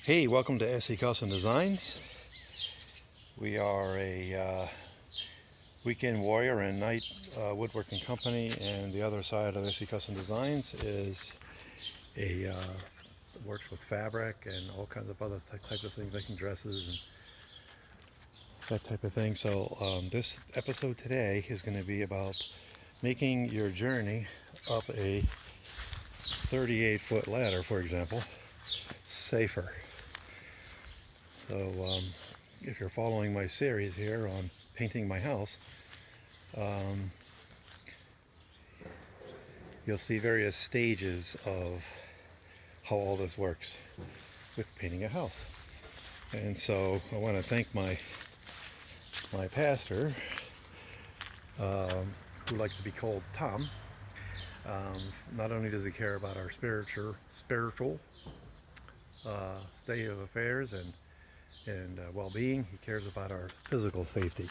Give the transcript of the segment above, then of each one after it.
Hey, welcome to SE Custom Designs. We are a weekend warrior and night woodworking company, and the other side of SE Custom Designs is a works with fabric and all kinds of other types of things, making dresses and that type of thing. So this episode today is going to be about making your journey up a 38-foot ladder, for example, safer. So if you're following my series here on painting my house, you'll see various stages of how all this works with painting a house. And so I want to thank my pastor, who likes to be called Tom. Not only does he care about our spiritual state of affairs and well-being, he cares about our physical safety.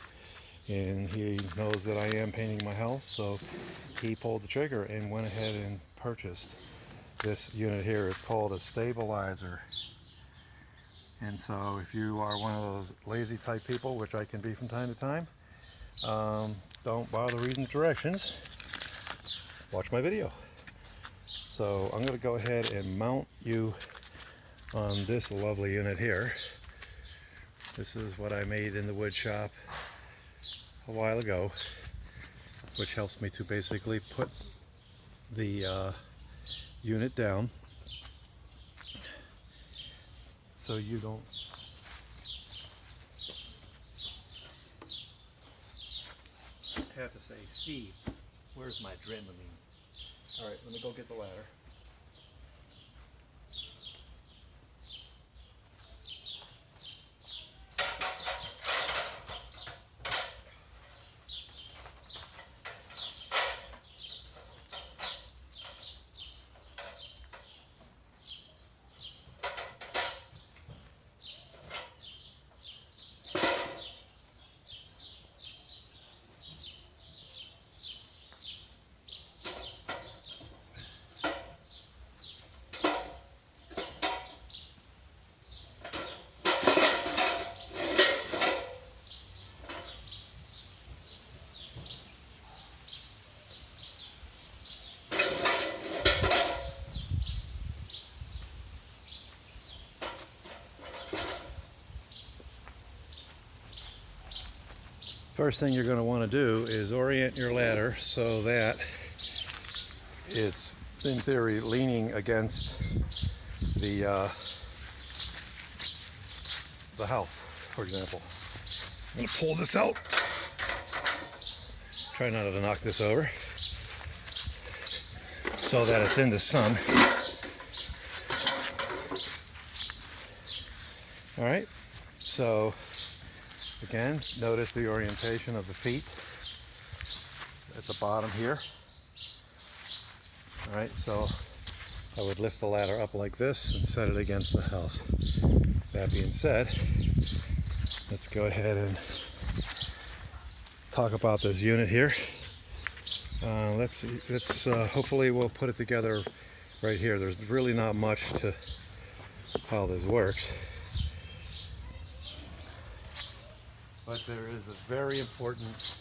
And he knows that I am painting my house, so he pulled the trigger and went ahead and purchased this unit here. It's called a stabilizer. And so if you are one of those lazy type people, which I can be from time to time, don't bother reading the directions. Watch my video. So I'm going to go ahead and mount you on this lovely unit here. This is what I made in the wood shop a while ago, which helps me to basically put the unit down so you don't have to say, Steve, where's my Dramamine? All right, let me go get the ladder. First thing you're going to want to do is orient your ladder so that it's, in theory, leaning against the house, for example. I'm going to pull this out. Try not to knock this over so that it's in the sun. All right, so again, notice the orientation of the feet at the bottom here. All right, so I would lift the ladder up like this and set it against the house. That being said, let's go ahead and talk about this unit here. Let's hopefully we'll put it together right here. There's really not much to how this works, but there is a very important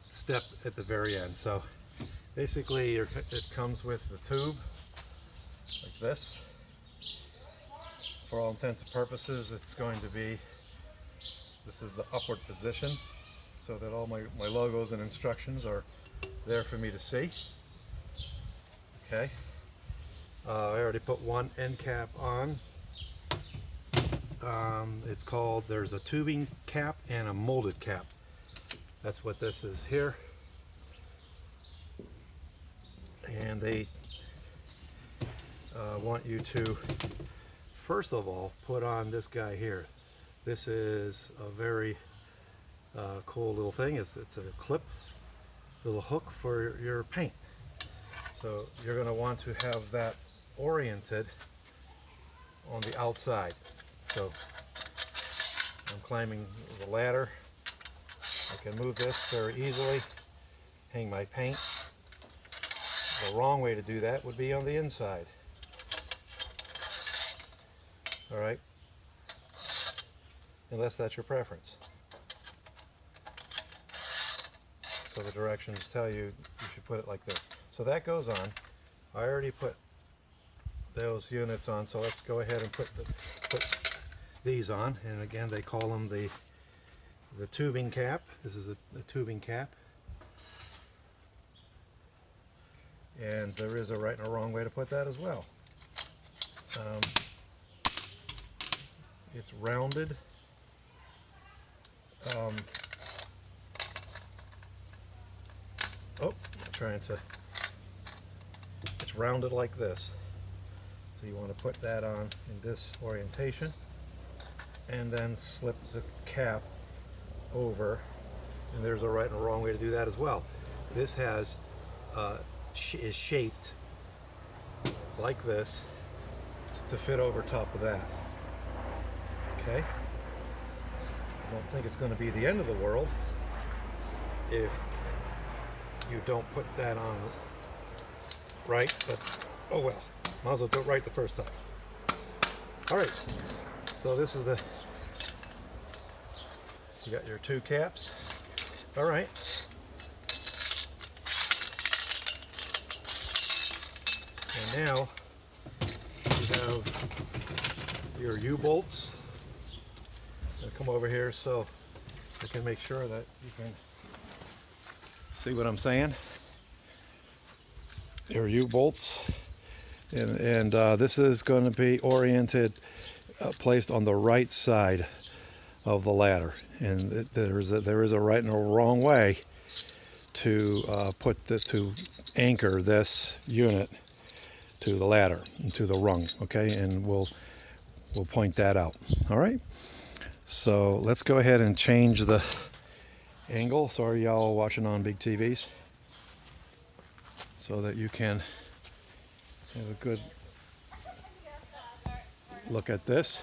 step at the very end. So basically it comes with the tube like this. For all intents and purposes, it's going to be, this is the upward position, so that all my logos and instructions are there for me to see. Okay, I already put one end cap on. It's called, there's a tubing cap and a molded cap. That's what this is here. And they want you to, first of all, put on this guy here. This is a very cool little thing. It's a clip, little hook for your paint. So you're going to want to have that oriented on the outside. So I'm climbing the ladder. I can move this very easily, hang my paint. The wrong way to do that would be on the inside. All right, unless that's your preference. So the directions tell you you should put it like this. So that goes on. I already put those units on, so let's go ahead and put these on. And again, they call them the tubing cap. This is a tubing cap. And there is a right and a wrong way to put that as well. It's rounded. It's rounded like this. So you want to put that on in this orientation and then slip the cap over, and there's a right and a wrong way to do that as well. This is shaped like this to fit over top of that. Okay? I don't think it's going to be the end of the world if you don't put that on right, but oh well, might as well do it right the first time. All right, so this is you got your two caps. All right. And now you have your U-bolts. I'm gonna come over here so I can make sure that you can see what I'm saying. There are U-bolts, and this is going to be oriented, placed on the right side of the ladder, and there is a right and a wrong way to to anchor this unit to the ladder and to the rung. Okay, and we'll point that out. All right. So let's go ahead and change the angle. Sorry, y'all watching on big TVs, so that you can have a good look at this.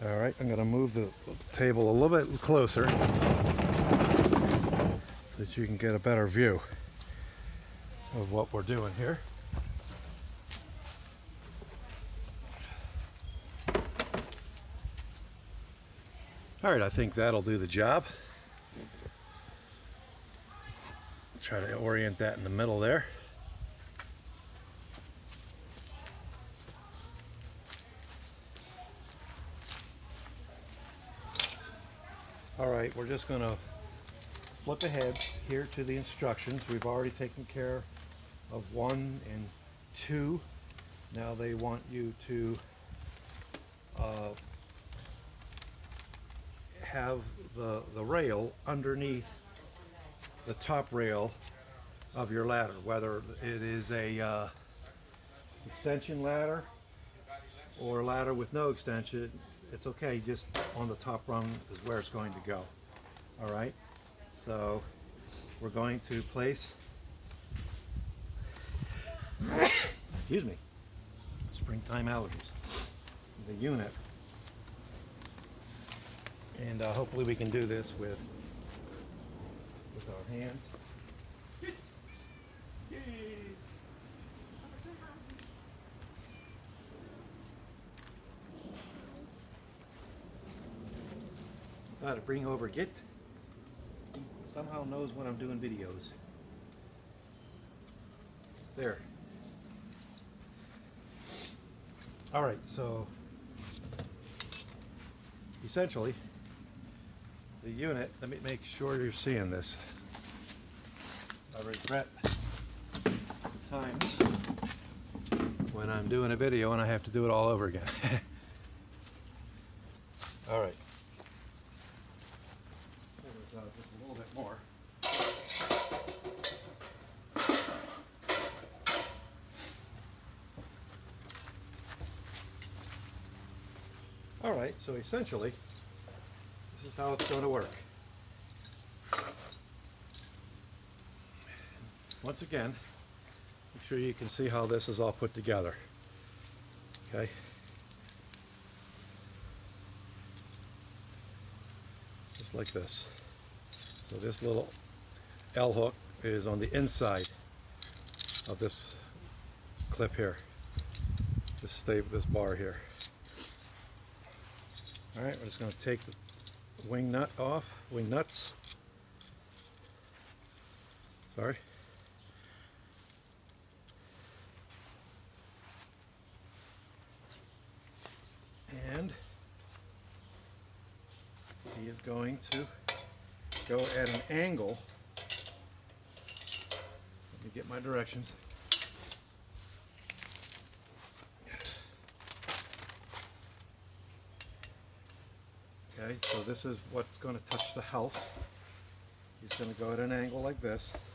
All right, I'm going to move the table a little bit closer so that you can get a better view of what we're doing here. All right, I think that'll do the job. Try to orient that in the middle there. All right, we're just going to flip ahead here to the instructions. We've already taken care of 1 and 2. Now they want you to have the rail underneath the top rail of your ladder, whether it is a extension ladder or a ladder with no extension. It's okay, just on the top rung is where it's going to go. All right, so we're going to place, excuse me, springtime allergies, the unit, and hopefully we can do this with our hands. Got to bring over Git. Somehow knows when I'm doing videos. There. All right, so essentially the unit, let me make sure you're seeing this. I regret the times when I'm doing a video and I have to do it all over again. All right. Just a little bit more. All right, so essentially, this is how it's going to work. Once again, make sure you can see how this is all put together. Okay. Just like this. So this little L hook is on the inside of this clip here. just stay with this bar here. All right, we're just going to take the wing nut off, wing nuts. Sorry. And he is going to go at an angle. Let me get my directions. Okay, so this is what's going to touch the house. He's going to go at an angle like this.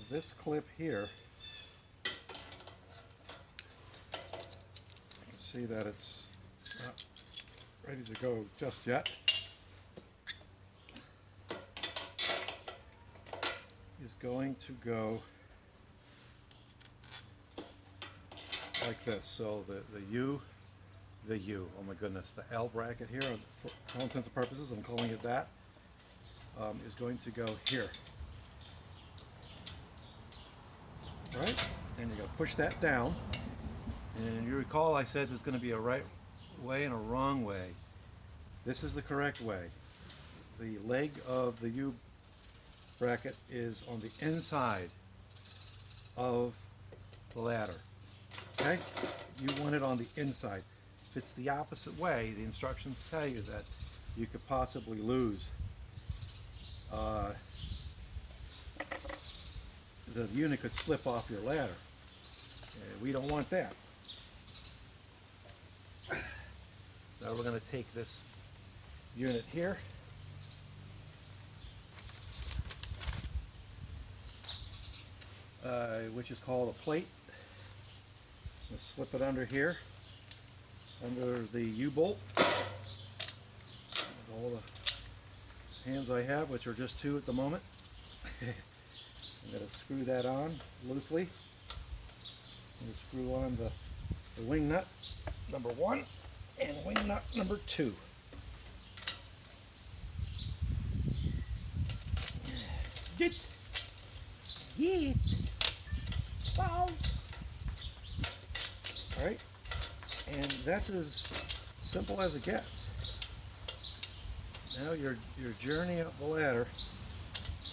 This clip here, you can see that it's not ready to go just yet. Is going to go like this. So the U, oh my goodness, the L bracket here, for all intents and purposes, I'm calling it that, is going to go here. Right? And you're going to push that down. And you recall I said there's going to be a right way and a wrong way. This is the correct way. The leg of the U bracket is on the inside of the ladder. Okay? You want it on the inside. If it's the opposite way, the instructions tell you that you could possibly lose the unit could slip off your ladder. We don't want that. Now we're going to take this unit here, which is called a plate. Let's slip it under here, under the U-bolt. All the hands I have, which are just two at the moment. I'm going to screw that on loosely. I'm going to screw on the wing nut number 1 and wing nut number 2. Get. Wow. All right, and that's as simple as it gets. Now you're journeying up the ladder,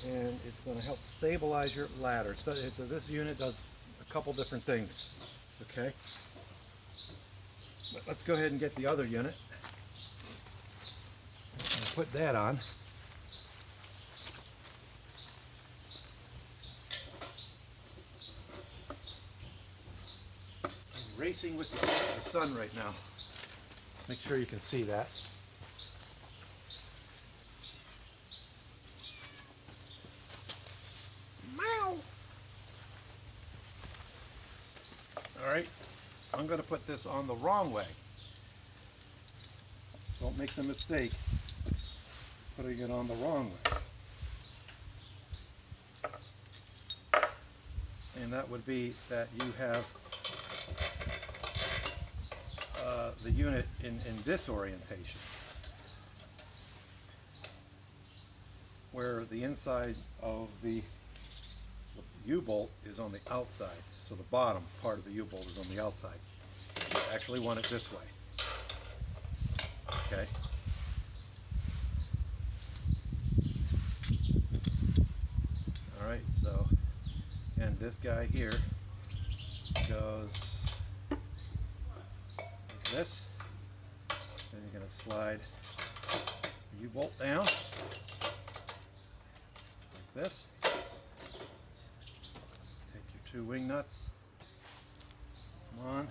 and it's going to help stabilize your ladder. So this unit does a couple different things. Okay, but let's go ahead and get the other unit and put that on. I'm racing with the sun right now. Make sure you can see that. Alright, I'm going to put this on the wrong way. Don't make the mistake of putting it on the wrong way. And that would be that you have the unit in this orientation, where the inside of the U-bolt is on the outside. So the bottom part of the U-bolt is on the outside. You actually want it this way. Okay. Alright, so, and this guy here goes like this. Then you're going to slide the U-bolt down like this. Take your 2 wing nuts. Come on.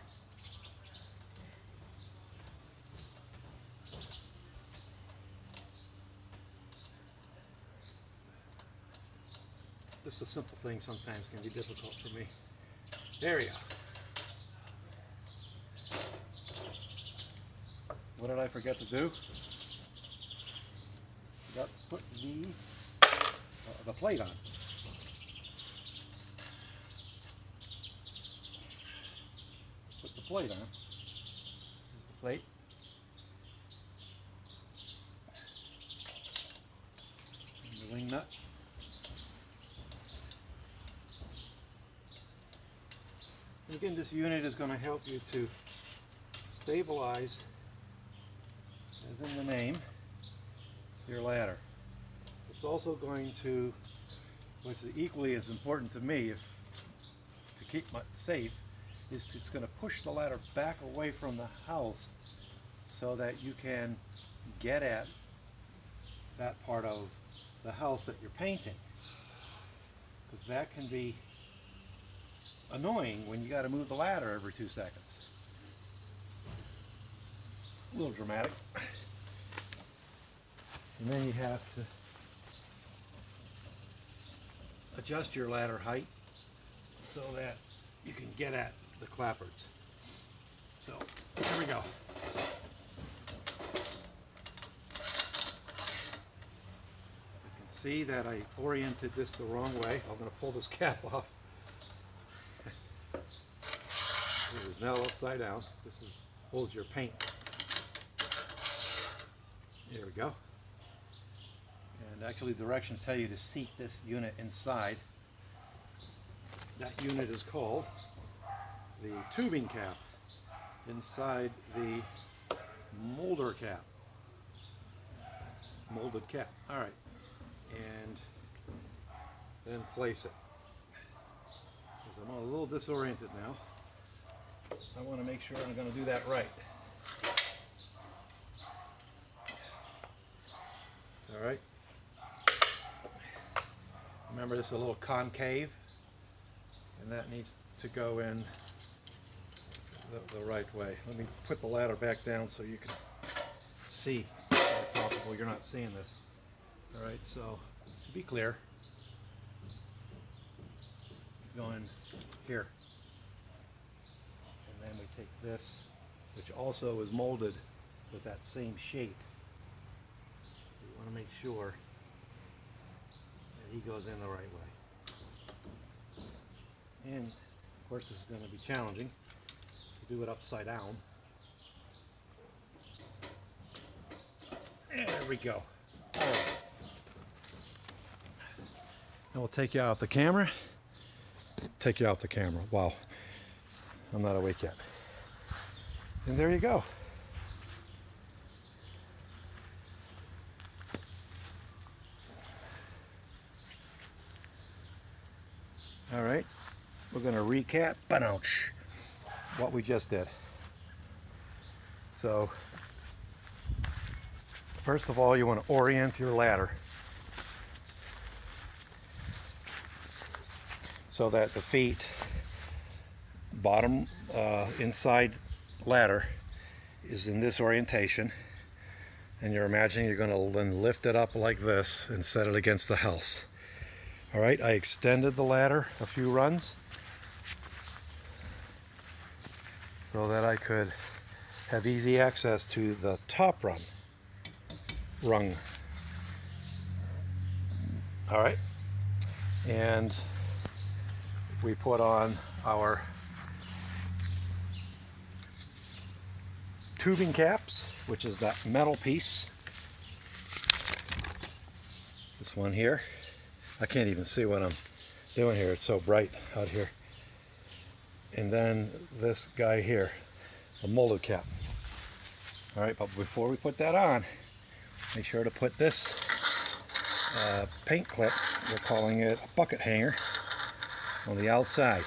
Just a simple thing sometimes can be difficult for me. There we go. What did I forget to do? Forgot to put the plate on. Put the plate on. Here's the plate. nut. And again, this unit is going to help you to stabilize, as in the name, your ladder. It's also going to, which is equally as important to me to keep it safe, is it's going to push the ladder back away from the house so that you can get at that part of the house that you're painting, because that can be annoying when you got to move the ladder every 2 seconds. A little dramatic. And then you have to adjust your ladder height so that you can get at the clapboards. So here we go. You can see that I oriented this the wrong way. I'm going to pull this cap off. It is now upside down. This is holds your paint. There we go. And actually directions tell you to seat this unit inside. That unit is called the tubing cap inside the molder cap. Molded cap. Alright. And then place it. Because I'm a little disoriented now. I want to make sure I'm going to do that right. Alright. Remember, this is a little concave, and that needs to go in the right way. Let me put the ladder back down so you can see. If possible, you're not seeing this. Alright, so to be clear, it's going here. And then we take this, which also is molded with that same shape. You want to make sure that he goes in the right way. And of course, this is going to be challenging to do it upside down. There we go. All right. Now we'll take you out the camera. Take you out the camera. Wow. I'm not awake yet. And there you go. All right, we're going to recap what we just did. So, first of all, you want to orient your ladder so that the feet, bottom inside ladder is in this orientation, and you're imagining you're going to then lift it up like this and set it against the house. All right, I extended the ladder a few runs so that I could have easy access to the top rung. All right, and we put on our tubing caps, which is that metal piece. This one here. I can't even see what I'm doing here. It's so bright out here. And then this guy here, the molded cap. All right, but before we put that on, make sure to put this paint clip, we're calling it a bucket hanger, on the outside.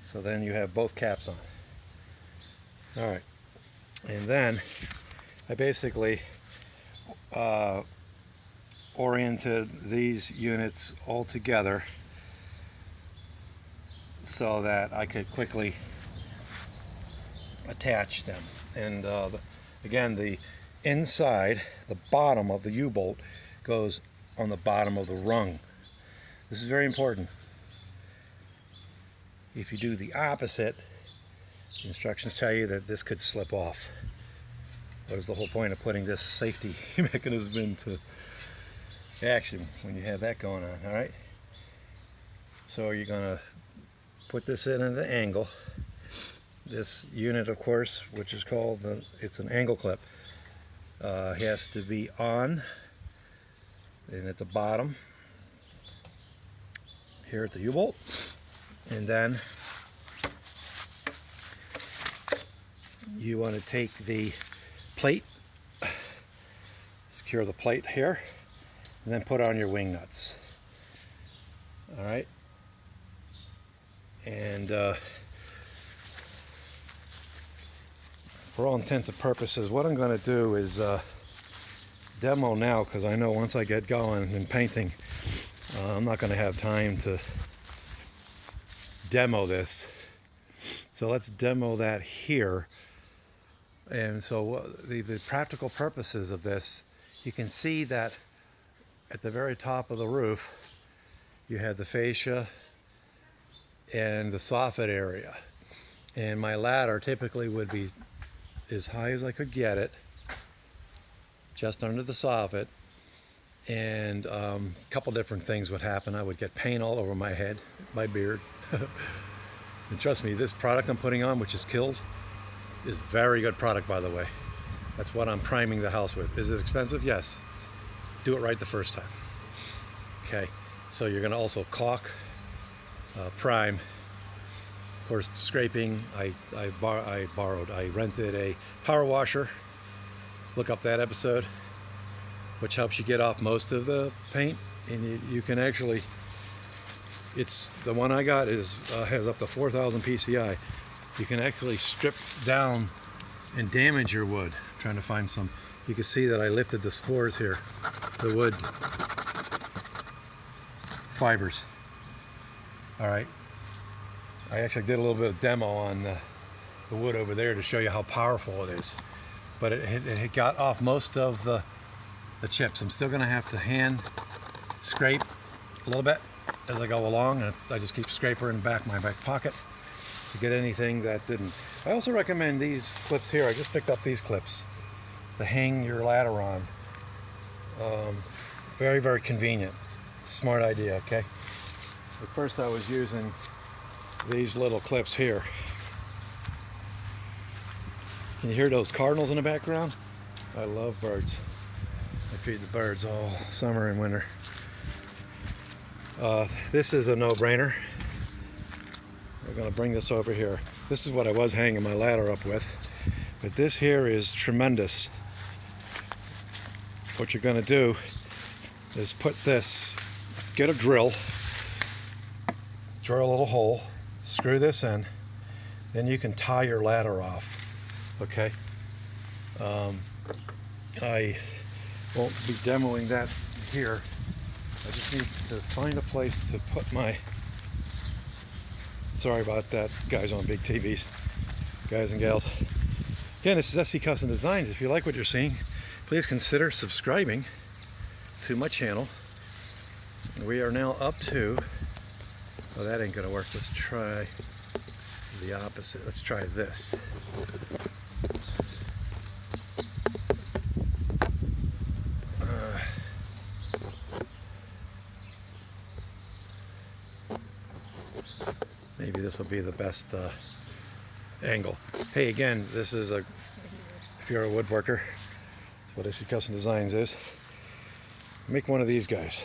So then you have both caps on. All right, and then I basically oriented these units all together so that I could quickly attach them. And again, the inside, the bottom of the U-bolt goes on the bottom of the rung. This is very important. If you do the opposite, the instructions tell you that this could slip off. What is the whole point of putting this safety mechanism into action when you have that going on? All right, so you're gonna put this in at an angle. This unit, of course, which is called it's an angle clip, has to be on and at the bottom here at the U-bolt, and then you want to take the plate, secure the plate here, and then put on your wing nuts. All right, and for all intents and purposes, what I'm going to do is demo now, because I know once I get going in painting, I'm not going to have time to demo this. So let's demo that here. And so the practical purposes of this, you can see that at the very top of the roof, you have the fascia and the soffit area. And my ladder typically would be as high as I could get it, just under the soffit, and a couple different things would happen. I would get paint all over my head, my beard. And trust me, this product I'm putting on, which is Kilz, is very good product, by the way. That's what I'm priming the house with. Is it expensive? Yes. Do it right the first time. Okay, so you're gonna also caulk, prime. Of course, scraping, I rented a power washer. Look up that episode, which helps you get off most of the paint. And you can actually, it's the one I got is has up to 4,000 PSI. You can actually strip down and damage your wood. I'm trying to find some. You can see that I lifted the spores here, the wood fibers. All right. I actually did a little bit of demo on the wood over there to show you how powerful it is. But it got off most of the chips. I'm still going to have to hand scrape a little bit as I go along. And I just keep scraper in my back pocket to get anything that didn't. I also recommend these clips here. I just picked up these clips to hang your ladder on. Very, very convenient. Smart idea, okay? At first I was using these little clips here. Can you hear those cardinals in the background? I love birds. I feed the birds all summer and winter. This is a no-brainer. We're going to bring this over here. This is what I was hanging my ladder up with. But this here is tremendous. What you're going to do is put this, get a drill a little hole, screw this in, then you can tie your ladder off. Okay. I won't be demoing that here. I just need to find a place to put my, sorry about that, guys on big TVs, guys and gals. Again, this is SC Custom Designs. If you like what you're seeing, please consider subscribing to my channel. We are now up to, oh, that ain't gonna work. Let's try the opposite. Let's try this. Maybe this will be the best angle. Hey, again, this is a, if you're a woodworker, what SC Custom Designs is, make one of these guys.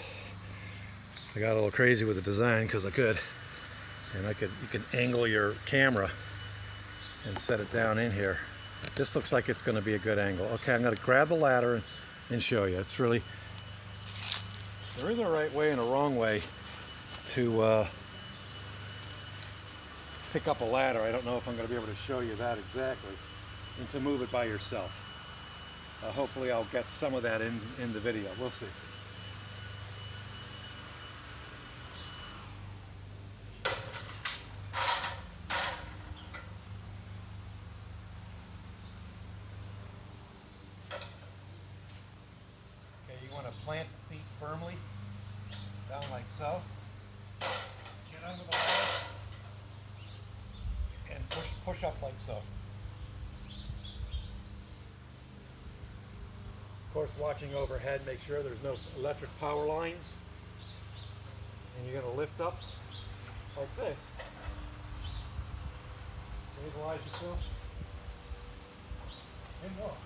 I got a little crazy with the design because I could, and you can angle your camera and set it down in here. This looks like it's going to be a good angle. Okay, I'm going to grab the ladder and show you. It's really, there is a right way and a wrong way to pick up a ladder. I don't know if I'm going to be able to show you that exactly, and to move it by yourself. Hopefully I'll get some of that in the video. We'll see. Okay, you want to plant the feet firmly down like so. Get under the ladder and push up like so. Of course, watching overhead, make sure there's no electric power lines. And you're going to lift up like this. Stabilize yourself. And walk.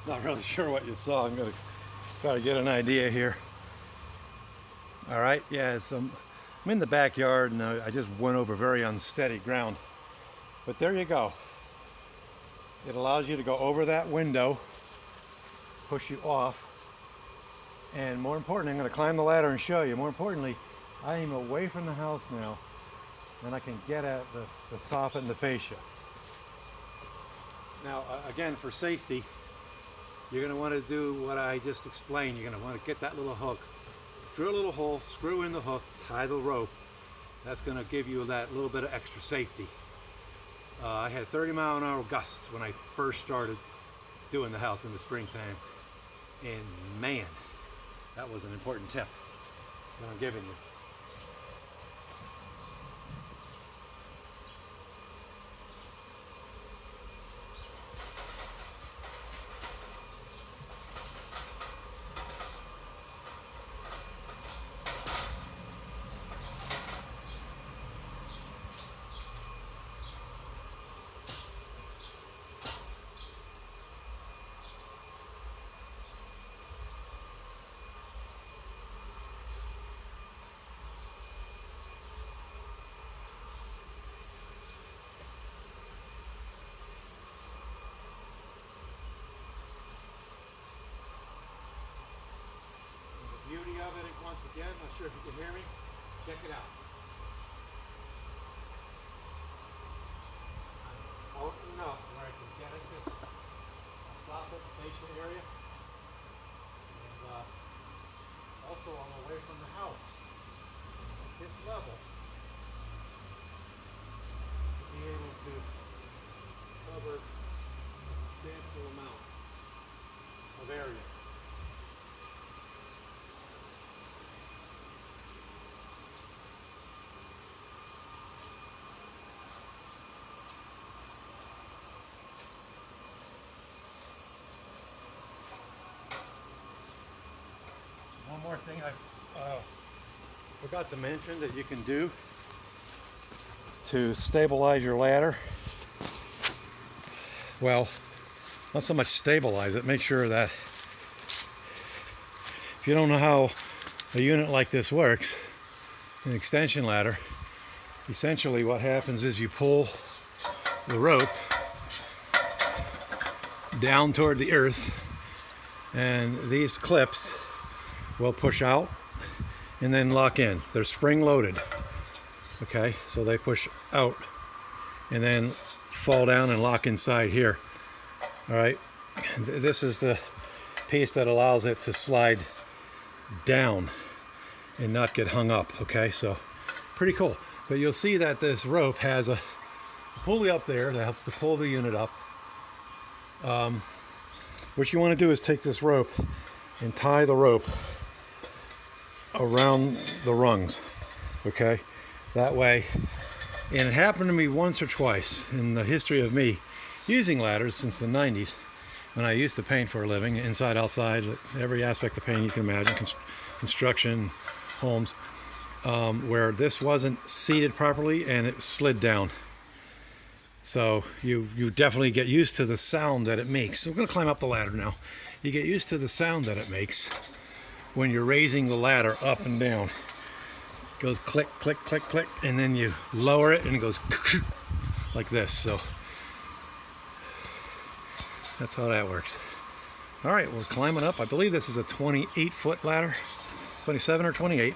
Not really sure what you saw. I'm going to try to get an idea here. All right, yeah, I'm in the backyard and I just went over very unsteady ground. But there you go. It allows you to go over that window, push you off, and more importantly, I'm going to climb the ladder and show you. More importantly, I am away from the house now, and I can get at the soffit and the fascia. Now, again, for safety, you're going to want to do what I just explained. You're going to want to get that little hook, drill a little hole, screw in the hook, tie the rope. That's going to give you that little bit of extra safety. I had 30-mile-an-hour gusts when I first started doing the house in the springtime. And man, that was an important tip that I'm giving you. Beauty of it, once again, not sure if you can hear me. Check it out. I'm out enough where I can get at this soffit fascia area, and also I'm away from the house at this level to be able to cover a substantial amount of area. One more thing I forgot to mention that you can do to stabilize your ladder. Well, not so much stabilize it, make sure that if you don't know how a unit like this works, an extension ladder, essentially what happens is you pull the rope down toward the earth, and these clips will push out and then lock in. They're spring loaded. Okay, so they push out and then fall down and lock inside here. All right, this is the piece that allows it to slide down and not get hung up. Okay, so pretty cool. But you'll see that this rope has a pulley up there that helps to pull the unit up. What you want to do is take this rope and tie the rope around the rungs, okay? That way, and it happened to me once or twice in the history of me using ladders since the 90s, when I used to paint for a living, inside, outside, every aspect of painting you can imagine, construction, homes, where this wasn't seated properly and it slid down. So you definitely get used to the sound that it makes. So we're going to climb up the ladder now. You get used to the sound that it makes when you're raising the ladder up and down. It goes click, click, click, click, and then you lower it and it goes like this. So that's how that works. All right, we're climbing up. I believe this is a 28-foot ladder, 27 or 28.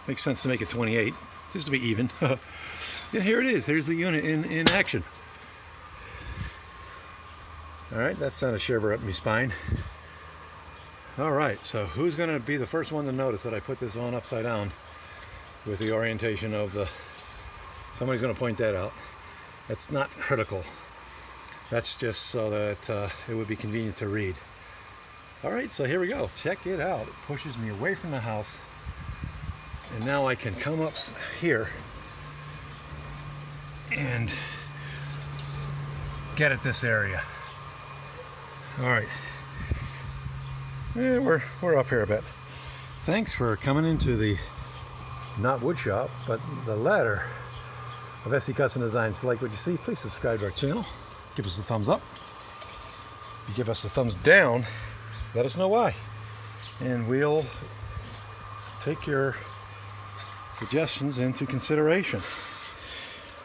Makes sense to make it 28, just to be even. Yeah, here it is. Here's the unit in action. All right, that sent a shiver up my spine. All right, so who's going to be the first one to notice that I put this on upside down with the orientation of the... Somebody's going to point that out. That's not critical. That's just so that it would be convenient to read. All right, so here we go. Check it out. It pushes me away from the house. And now I can come up here and get at this area. All right. Yeah, we're up here a bit. Thanks for coming into the, not wood shop, but the ladder of SE Custom Designs. If you like what you see, please subscribe to our channel. Give us a thumbs up. you give us a thumbs down, let us know why. And we'll take your suggestions into consideration.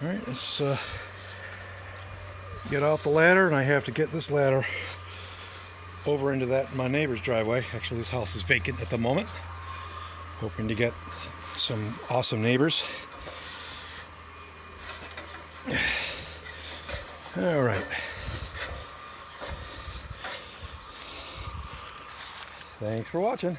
All right, let's get off the ladder, and I have to get this ladder over into my neighbor's driveway. Actually, this house is vacant at the moment. Hoping to get some awesome neighbors. All right. Thanks for watching.